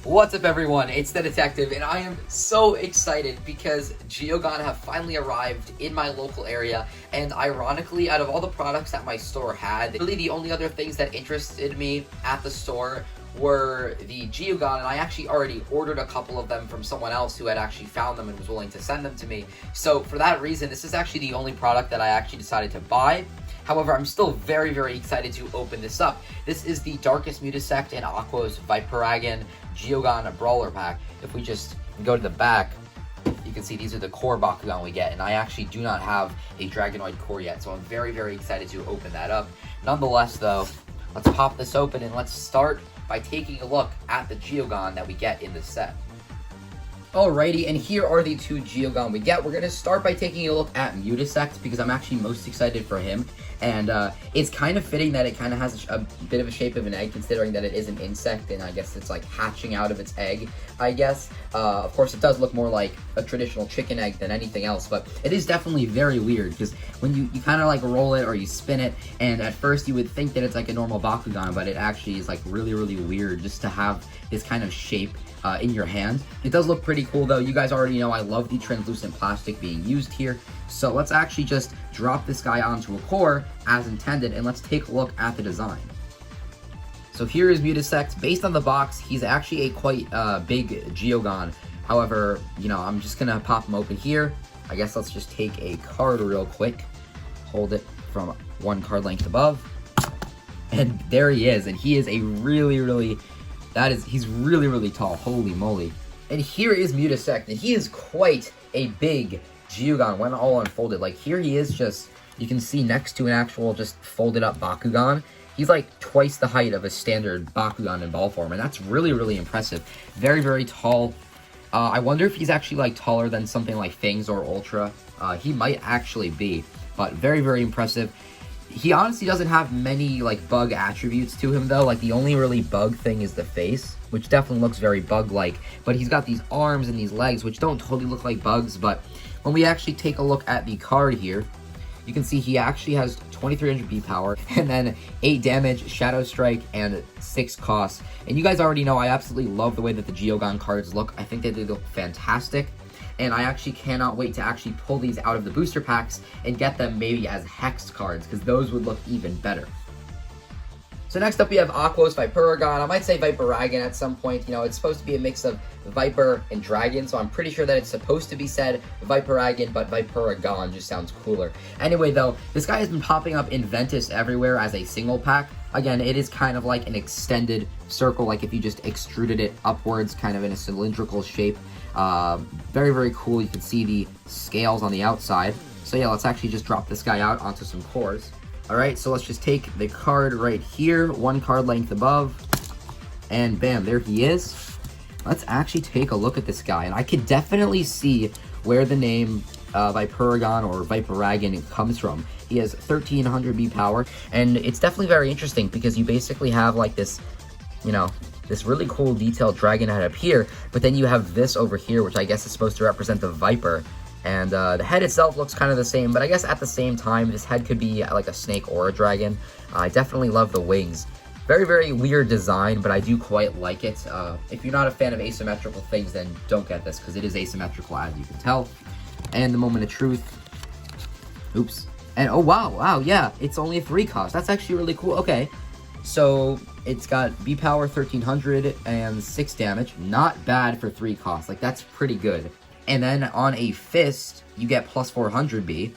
What's up everyone, it's the Detective, and I am so excited because Geogan have finally arrived in my local area, and ironically, out of all the products that my store had, really the only other things that interested me at the store were the Geogan, and I actually already ordered a couple of them from someone else who had actually found them and was willing to send them to me. So for that reason, this is actually the only product that I actually decided to buy. However, I'm still very, very excited to open this up. This is the Darkest Mutasect and Aqua's Viperagon Geogan Brawler pack. If we just go to the back, you can see these are the core Bakugan we get, and I actually do not have a Dragonoid core yet, so I'm very, very excited to open that up. Nonetheless, though, let's pop this open and let's start by taking a look at the Geogan that we get in this set. Alrighty, and here are the two Geogan we get. We're going to start by taking a look at Mutasect because I'm actually most excited for him. And it's kind of fitting that it kind of has a bit of a shape of an egg, considering that it is an insect, and I guess it's like hatching out of its egg, I guess. Of course, it does look more like a traditional chicken egg than anything else, but it is definitely very weird, because when you kind of like roll it or you spin it, and at first you would think that it's like a normal Bakugan, but it actually is like really, really weird just to have this kind of shape in your hand. It does look pretty cool though. You guys already know I love the translucent plastic being used here. So let's actually just drop this guy onto a core as intended, and let's take a look at the design. So here is Mutasect. Based on the box, he's actually a quite big Geogan. However, you know, I'm just gonna pop him open here. I guess let's just take a card real quick, hold it from one card length above, and there he is. And he is a he's really, really tall. Holy moly. And here is Mutasect, and he is quite a big Geogan when all unfolded. Like here he is, just, you can see next to an actual just folded up Bakugan. He's like twice the height of a standard Bakugan in ball form, and that's really, really impressive. Very, very tall. I wonder if he's actually like taller than something like Fangs or Ultra. He might actually be, but very, very impressive. He honestly doesn't have many like bug attributes to him though. Like the only really bug thing is the face, which definitely looks very bug-like, but he's got these arms and these legs which don't totally look like bugs. But when we actually take a look at the card here, you can see he actually has 2300 B power, and then 8 damage, Shadow Strike, and 6 costs. And you guys already know I absolutely love the way that the Geogan cards look. I think they look fantastic, and I actually cannot wait to actually pull these out of the booster packs and get them maybe as hex cards, because those would look even better. So next up we have Aqua's Viperagon. I might say Viperagon at some point. You know, it's supposed to be a mix of Viper and Dragon, so I'm pretty sure that it's supposed to be said Viperagon, but Viperagon just sounds cooler. Anyway though, this guy has been popping up in Ventus everywhere as a single pack. Again, it is kind of like an extended circle, like if you just extruded it upwards, kind of in a cylindrical shape. Very, very cool. You can see the scales on the outside. So yeah, let's actually just drop this guy out onto some cores. Alright, so let's just take the card right here, one card length above, and bam, there he is. Let's actually take a look at this guy, and I could definitely see where the name Viperagon or Viperagon comes from. He has 1300 B power, and it's definitely very interesting because you basically have like this, you know, this really cool detailed dragon head up here, but then you have this over here, which I guess is supposed to represent the Viper. And the head itself looks kind of the same, but I guess at the same time, this head could be like a snake or a dragon. I definitely love the wings. Very, very weird design, but I do quite like it. If you're not a fan of asymmetrical things, then don't get this, because it is asymmetrical, as you can tell. And the moment of truth. Oops. And oh, wow, yeah, it's only a 3 cost. That's actually really cool. Okay, so it's got B power 1300 and 6 damage. Not bad for 3 costs. Like, that's pretty good. And then on a fist, you get plus 400 B.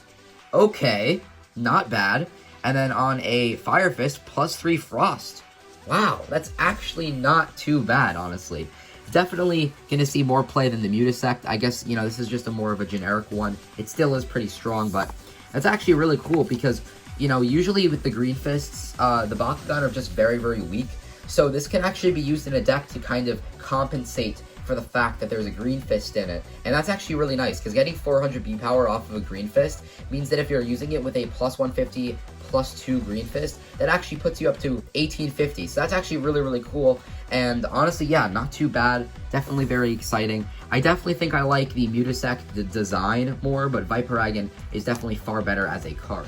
Okay, not bad. And then on a fire fist, plus 3 frost. Wow, that's actually not too bad, honestly. Definitely gonna see more play than the Mutasect. I guess, you know, this is just a more of a generic one. It still is pretty strong, but that's actually really cool because, you know, usually with the green fists, the Bakugan are just very, very weak. So this can actually be used in a deck to kind of compensate for the fact that there's a green fist in it. And that's actually really nice, because getting 400 B power off of a green fist means that if you're using it with a plus 150, plus 2 green fist, that actually puts you up to 1850. So that's actually really, really cool. And honestly, yeah, not too bad. Definitely very exciting. I definitely think I like the Mutasect design more, but Viperagon is definitely far better as a card.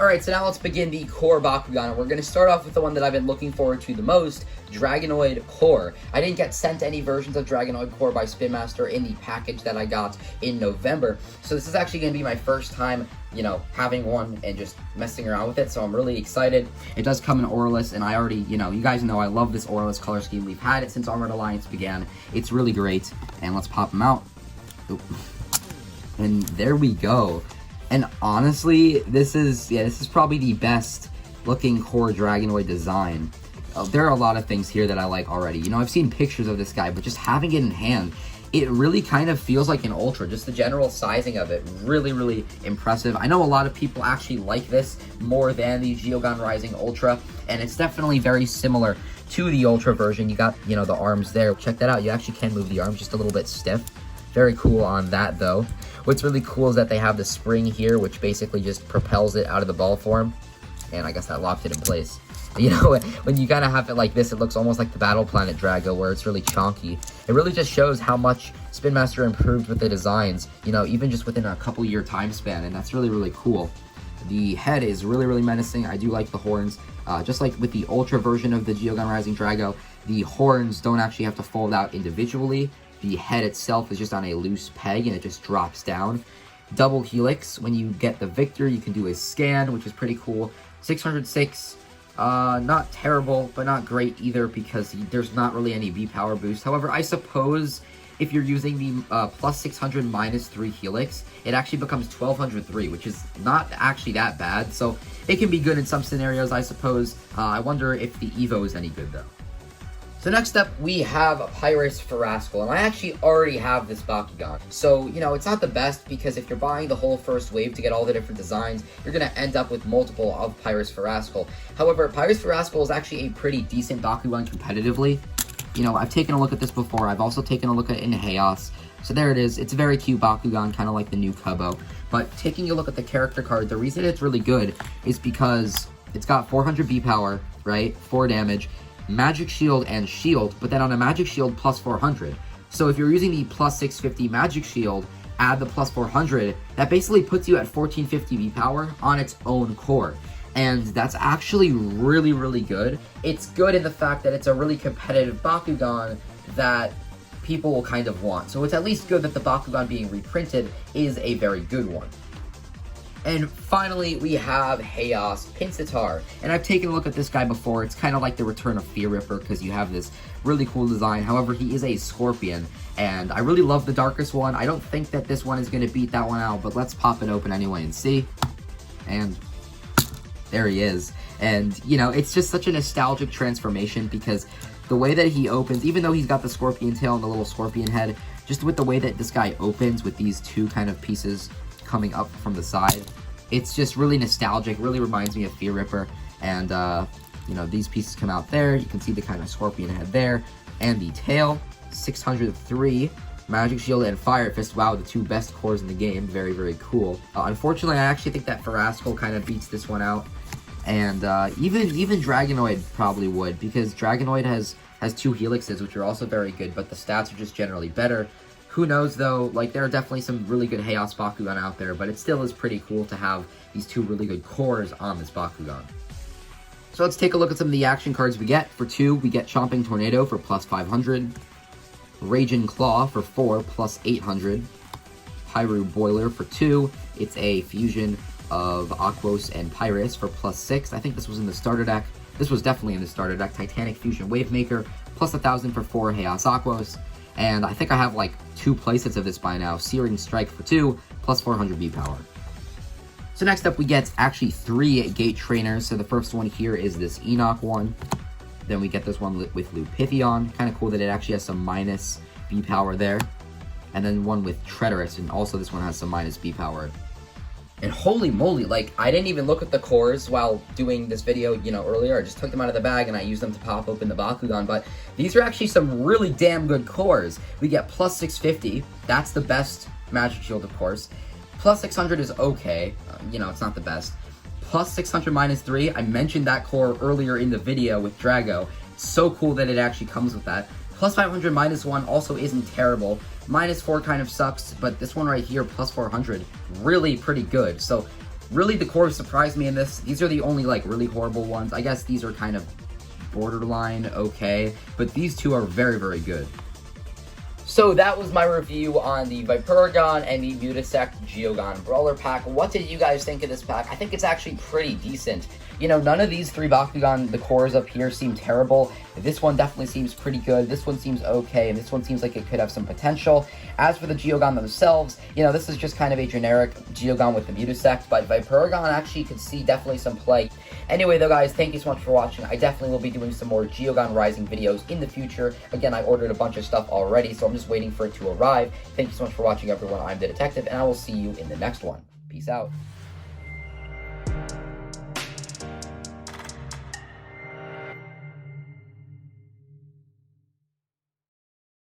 Alright, so now let's begin the core Bakugan. We're going to start off with the one that I've been looking forward to the most, Dragonoid Core. I didn't get sent any versions of Dragonoid Core by Spin Master in the package that I got in November, so this is actually going to be my first time, you know, having one and just messing around with it, so I'm really excited. It does come in Auralus, and I already, you know, you guys know I love this Auralus color scheme. We've had it since Armored Alliance began. It's really great, and let's pop them out. Oop. And there we go. And honestly, this is probably the best looking core Dragonoid design. There are a lot of things here that I like already. You know, I've seen pictures of this guy, but just having it in hand, it really kind of feels like an Ultra. Just the general sizing of it, really, really impressive. I know a lot of people actually like this more than the Geogan Rising Ultra, and it's definitely very similar to the Ultra version. You got, you know, the arms there. Check that out. You actually can move the arms just a little bit stiff. Very cool on that, though. What's really cool is that they have the spring here, which basically just propels it out of the ball form. And I guess that locked it in place. You know, when you kind of have it like this, it looks almost like the Battle Planet Drago, where it's really chonky. It really just shows how much Spin Master improved with the designs, you know, even just within a couple-year time span, and that's really, really cool. The head is really, really menacing. I do like the horns. Just like with the Ultra version of the Geogan Rising Drago, the horns don't actually have to fold out individually. The head itself is just on a loose peg, and it just drops down. Double helix. When you get the Victor, you can do a scan, which is pretty cool. 606, not terrible, but not great either, because there's not really any B-Power boost. However, I suppose if you're using the plus 600 minus 3 helix, it actually becomes 1203, which is not actually that bad. So it can be good in some scenarios, I suppose. I wonder if the Evo is any good, though. So next up, we have Pyrus for Rascal, and I actually already have this Bakugan. So, you know, it's not the best, because if you're buying the whole first wave to get all the different designs, you're going to end up with multiple of Pyrus for Rascal. However, Pyrus for Rascal is actually a pretty decent Bakugan competitively. You know, I've taken a look at this before. I've also taken a look at it in Chaos. So there it is. It's a very cute Bakugan, kind of like the new Kubo. But taking a look at the character card, the reason it's really good is because it's got 400 B-Power, right? 4 damage. Magic Shield and Shield, but then on a Magic Shield plus 400. So if you're using the plus 650 Magic Shield, add the plus 400, that basically puts you at 1450 B-Power on its own core. And that's actually really, really good. It's good in the fact that it's a really competitive Bakugan that people will kind of want. So it's at least good that the Bakugan being reprinted is a very good one. And finally, we have Chaos Pintar. And I've taken a look at this guy before. It's kind of like the return of Fear Ripper, because you have this really cool design. However, he is a Scorpion, and I really love the darkest one. I don't think that this one is going to beat that one out, but let's pop it open anyway and see. And there he is. And, you know, it's just such a nostalgic transformation, because the way that he opens, even though he's got the scorpion tail and the little scorpion head, just with the way that this guy opens with these two kind of pieces coming up from the side, it's just really nostalgic. Really reminds me of Fear Ripper. And you know, these pieces come out there. You can see the kind of scorpion head there, and the tail. 603 Magic Shield and Fire Fist. Wow, the two best cores in the game. Very, very cool. Unfortunately, I actually think that Rascal kind of beats this one out, and even Dragonoid probably would, because Dragonoid has 2 helixes, which are also very good, but the stats are just generally better. Who knows, though? Like, there are definitely some really good Chaos Bakugan out there, but it still is pretty cool to have these 2 really good cores on this Bakugan. So let's take a look at some of the action cards we get. For 2, we get Chomping Tornado for plus 500. Raging Claw for 4, plus 800. Pyru Boiler for 2. It's a fusion of Aquos and Pyrus for plus 6. I think this was in the starter deck. This was definitely in the starter deck. Titanic Fusion Wavemaker, plus 1,000 for 4 Chaos Aquos. And I think I have like 2 playsets of this by now. Searing Strike for 2, plus 400 B-Power. So next up we get actually 3 Gate Trainers. So the first one here is this Enoch one. Then we get this one with Lupithion. Kind of cool that it actually has some minus B-Power there. And then one with Treacherous, and also this one has some minus B-Power. And holy moly, like, I didn't even look at the cores while doing this video, you know, earlier. I just took them out of the bag and I used them to pop open the Bakugan, but these are actually some really damn good cores. We get plus 650, that's the best Magic Shield, of course. Plus 600 is okay, you know, it's not the best. Plus 600 minus 3, I mentioned that core earlier in the video with Drago. It's so cool that it actually comes with that. Plus 500 minus 1 also isn't terrible. Minus 4 kind of sucks, but this one right here, plus 400, really pretty good. So Really, the cores surprised me in this. These are the only, like, really horrible ones. I guess these are kind of borderline okay, but these two are very, very good. So that was my review on the Viperagon and the Mutasect Geogan Brawler pack. What did you guys think of this pack? I think it's actually pretty decent. You know, none of these three Bakugan, the cores up here, seem terrible. This one definitely seems pretty good. This one seems okay, and this one seems like it could have some potential. As for the Geogan themselves, you know, this is just kind of a generic Geogan with the Mutasect, but Viperagon actually could see definitely some play. Anyway, though, guys, thank you so much for watching. I definitely will be doing some more Geogan Rising videos in the future. Again, I ordered a bunch of stuff already, so I'm just waiting for it to arrive. Thank you so much for watching, everyone. I'm the Detective, and I will see you in the next one. Peace out.